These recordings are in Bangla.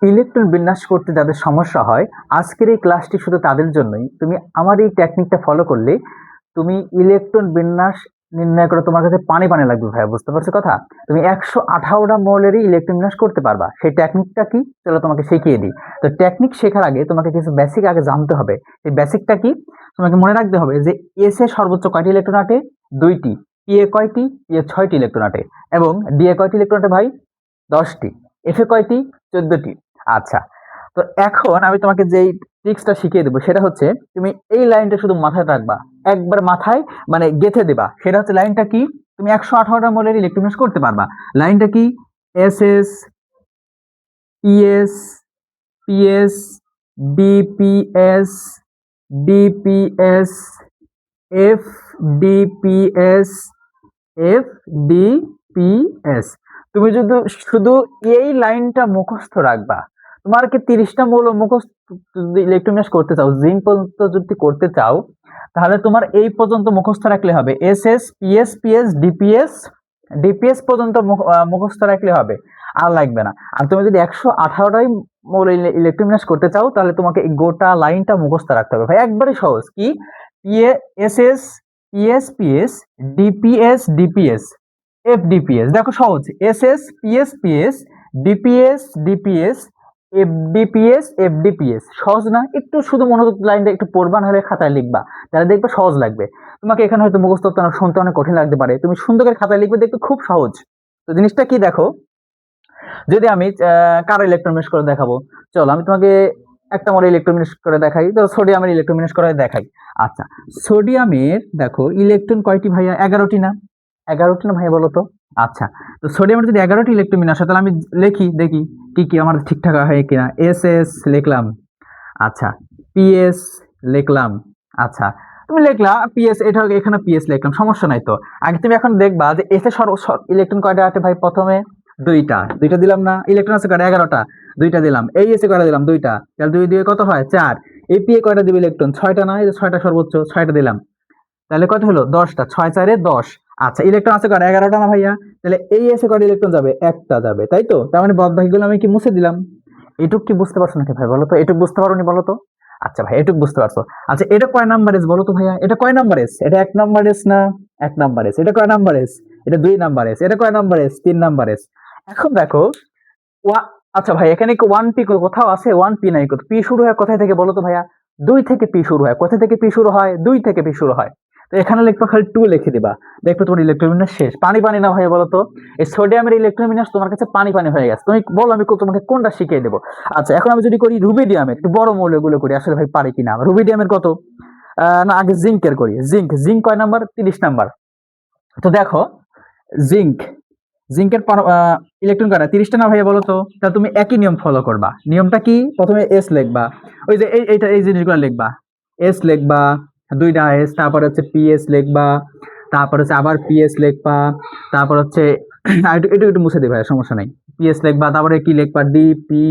ইলেকট্রন বিন্যাস করতে যাদের সমস্যা হয়, আজকের এই ক্লাসটি শুধু তাদের জন্যই। তুমি আমার এই টেকনিকটা ফলো করলে তুমি ইলেকট্রন বিন্যাস নির্ণয় করে তোমার কাছে পানি পানি লাগবে ভাইয়া, বুঝতে পারছো কথা? তুমি 118টা মোলেরই ইলেকট্রন বিন্যাস করতে পারবা। সেই টেকনিকটা কি, চলো তোমাকে শিখিয়ে দিই। তো টেকনিক শেখার আগে তোমাকে কিছু বেসিক আগে জানতে হবে। এই বেসিকটা কি, তোমাকে মনে রাখতে হবে যে এস এ সর্বোচ্চ কয়টি ইলেকট্রন আটে? 2টি। পি এ কয়টি? পি এ 6টি ইলেকট্রন আটে। এবং ডি এ কয়টি ইলেকট্রন আটে ভাই? 10টি। এফ এ কয়টি? 14টি। আচ্ছা, তো এখন আমি তোমাকে যেই ট্রিক্সটা শিখিয়ে দেবো সেটা হচ্ছে, তুমি এই লাইনটা শুধু মাথায় রাখবা, একবার মাথায় মানে গেঁথে দেবা। সেটা হচ্ছে লাইনটা কি, তুমি 118টা মোলের ইলেকট্রন বিন্যাস করতে পারবা। লাইনটা কি? S S, PS, PS, DPS, DPS, F DPS, F DPS. তুমি যদি শুধু এই লাইনটা মুখস্থ রাখবা, তোমার কি 30টা মৌল মুখস্থ যদি ইলেকট্রন বিন্যাস করতে চাও, জিঙ্ক পর্যন্ত যদি করতে চাও, তাহলে তোমার এই পর্যন্ত মুখস্থ রাখলে হবে। S S, PS, PS, DPS, DPS পর্যন্ত মুখস্থ রাখলে হবে, আর লাগবে না। আর তুমি যদি 118টাই মৌল ইলেকট্রন বিন্যাস করতে চাও, তাহলে তোমাকে এই গোটা লাইনটা মুখস্থ রাখতে হবে ভাই, একবারে সহজ। কি? PA, S S, PS, PS, DPS, DPS, FDPS. দেখো সহজ, S S, PS, PS, DPS, DPS, FDPS, FDPS. সহজ না? একটু শুধু মনোযোগ লাইনটা একটু পড়বা, নাহলে খাতায় লিখবা, তাহলে দেখবে সহজ লাগবে। তোমাকে এখানে হয়তো মুখস্থ শুনতে অনেক কঠিন লাগতে পারে, তুমি সুন্দর করে খাতায় লিখবে, দেখবে খুব সহজ। তো জিনিসটা কি দেখো, যদি আমি কারো ইলেকট্রন বিন্যাস করে দেখাবো, চলো আমি তোমাকে একটা মডেল ইলেকট্রন বিন্যাস করে দেখাই। ধরো সোডিয়ামের ইলেকট্রন বিন্যাস করে দেখাই। আচ্ছা, সোডিয়ামের দেখো ইলেকট্রন কয়টি ভাইয়া? 11টি না? 11টি না ভাইয়া, বলো তো? আচ্ছা, তো সোডিয়ামের যদি 11টি ইলেকট্রন বিন্যাস হয়, তাহলে আমি লিখি দেখি কি কি আমার ঠিকঠাক হয় কিনা। এস এস লিখলাম, আচ্ছা, পিএস লিখলাম, আচ্ছা, তুমি লিখলা পিএস, এটা এখানে পিএস লিখলাম, সমস্যা নাই তো। আগে তুমি এখন দেখবা যে এস এ ইলেকট্রন কয়টা আছে ভাই? প্রথমে দুইটা, দুইটা দিলাম না? ইলেকট্রন আছে কয়টা? 11টা, দুইটা দিলাম। এই এসে কয়টা দিলাম? দুইটা। তাহলে দুই দিয়ে কত হয়? 4। এই পি এ কয়টা দিবে ইলেকট্রন? 6টা না? এই যে 6টা সর্বোচ্চ, 6টা দিলাম। তাহলে কত হলো? 10টা। 6 4 10। আচ্ছা, ইলেকট্রন আছে কয়টা? 11টা না ভাইয়া? তাহলে এই এসে কয়টা ইলেকট্রন যাবে? একটা যাবে, তাই তো? তার মানে বাদ বাকিগুলো আমি কি মুছে দিলাম। এটুক কি বুঝতে পারছো নাকি ভাই, বলো তো? এটুক বুঝতে পারোনি, বলো তো? আচ্ছা ভাই, এটুক বুঝতে পারছো। আচ্ছা, এটা কয় নাম্বার এস বলো তো ভাইয়া? এটা কয় নাম্বার এস? এটা 1 নাম্বার এস না? 1 নাম্বার এস। এটা কয় নাম্বার এস? এটা 2 নাম্বার এস। এটা কয় নাম্বার এস? 3 number S. এখন দেখো, আচ্ছা ভাই, এখানে কি 1 পি কোথাও আছে? 1 পি নাই। পি শুরু হয় কোথায় থেকে বলো তো ভাইয়া? 2 থেকে পি শুরু হয়। কোথা থেকে পি শুরু হয়? 2 থেকে পি শুরু হয়। তো এখানে লিখবা, খালি 2 লিখে দিবা, দেখবে তোমার ইলেকট্রন বিন্যাস শেষ। পানি পানি না ভাইয়া, বলো তো? এই সোডিয়ামের ইলেকট্রন বিন্যাস তোমার কাছে পানি পানি হয়ে গেছে। তুমি বলো, আমি তোমাকে কোনটা শিখিয়ে দেবো। আচ্ছা, এখন আমি যদি করি রুবিডিয়ামের, একটু বড় মৌলগুলো করি, আসলে ভাই পারি কিনা। রুবিডিয়ামের কত? না, আগে জিঙ্কের করি। জিঙ্ক, জিঙ্ক কয় নাম্বার? 30 নাম্বার। তো দেখো, জিঙ্ক, জিঙ্কের ইলেকট্রন কয়টা? 30টা না ভাইয়া, বলো তো? তাহলে তুমি একই নিয়ম ফলো করবা। নিয়মটা কি? প্রথমে এস লিখবা, ওই যে এইটা, এই জিনিসগুলো লিখবা। এস লিখবা, 2টা এস, তারপর হচ্ছে পিএস লিখবা, তারপর হচ্ছে আবার পিএস লিখবা, তারপর হচ্ছে একটু একটু মুছে দিই ভাইয়া, সমস্যা নাই। পিএস লিখবা, তারপরে কি লিখবা? ডিপি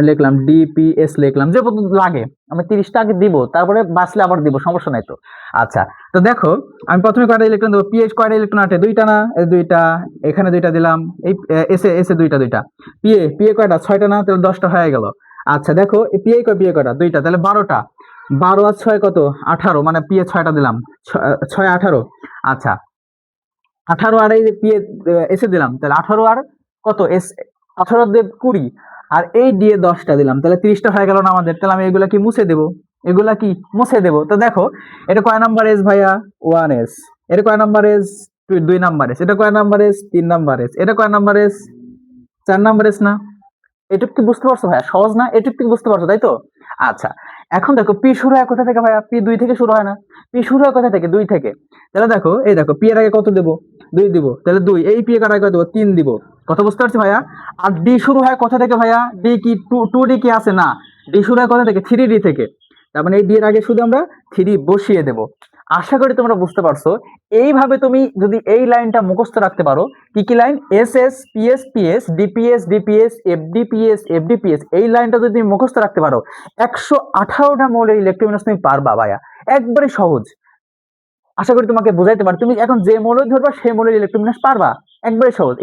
লিখলাম, ডিপিএস লিখলাম, যে পর্যন্ত লাগে। আমি 30টা আগে দিব, তারপরে বাঁচলে আবার দিব, সমস্যা নাই তো। আচ্ছা, তো দেখো, আমি প্রথমে কয়টা ইলেকট্রন দেবো? পিএইচ কয়টা ইলেকট্রন আছে? 2টা না? এই 2টা, এখানে 2টা দিলাম। এই এসে এসে 2টা, 2টা। পিএ, পিএ কয়টা? 6টা না? তাহলে 10টা হয়ে গেল। আচ্ছা দেখো, পিএ কয়? পিএ কয়টা? 2টা, তাহলে 12টা। 12 আর 6 কত? 18, মানে পিএ 6টা দিলাম, 6 18। আচ্ছা, 18 আর এই পিএ এসে দিলাম, তাহলে 18 আর কত? এস 18 দিয়ে 20, আর এই দিয়ে 10টা দিলাম, তাহলে 30টা হয়ে গেল না আমাদের? তাহলে আমি এগুলা কি মুছে দেবো? এগুলা কি মুছে দেবো? তো দেখো, এটা কয় নাম্বার এস ভাইয়া? 1 এস। এটা কয় নাম্বার এস? 2 number S. এটা কয় নাম্বার এস? 3 number S. এটা কয় নাম্বার এস? 4 নাম্বার এস না? এটুক কি বুঝতে পারছো ভাইয়া? সহজ না? এটুক কি বুঝতে পারছো, তাই তো? আচ্ছা, এখন দেখো, পি শুরু হয় কোথা থেকে ভাইয়া? পি 2 থেকে শুরু হয় না? পি শুরু হয় কোথা থেকে? 2 থেকে। তাহলে দেখো, এই দেখো, পি এর আগে কত দেবো? 2 দিব, তাহলে 2। এই পি এর আগে কত দেবো? 3 দিব। কথা বুঝতে পারছি ভাইয়া? আর ডি শুরু হয় কোথা থেকে ভাইয়া? ডি কি 2 ডি কি আছে? না, ডি শুরু হয় কোথা থেকে? 3 ডি থেকে। তার মানে এই ডি এর আগে শুধু আমরা 3 বসিয়ে দেবো। আশা করি তোমরা বুঝতে পারছো। এইভাবে তুমি যদি এই লাইনটা মুখস্থ রাখতে পারো, কি কি line? S S, PS, PS, DPS, DPS, FDPS, FDPS, এই লাইনটা যদি তুমি মুখস্থ রাখতে পারো, 118টা মৌলের ইলেকট্রন বিন্যাস তুমি পারবা ভাইয়া, একবারে সহজ। আশা করি তোমাকে বোঝাইতে পারো। তুমি এখন যে মৌল ধরবা সেই মৌলের ইলেকট্রন বিন্যাস পারবা, একবারে সহজ।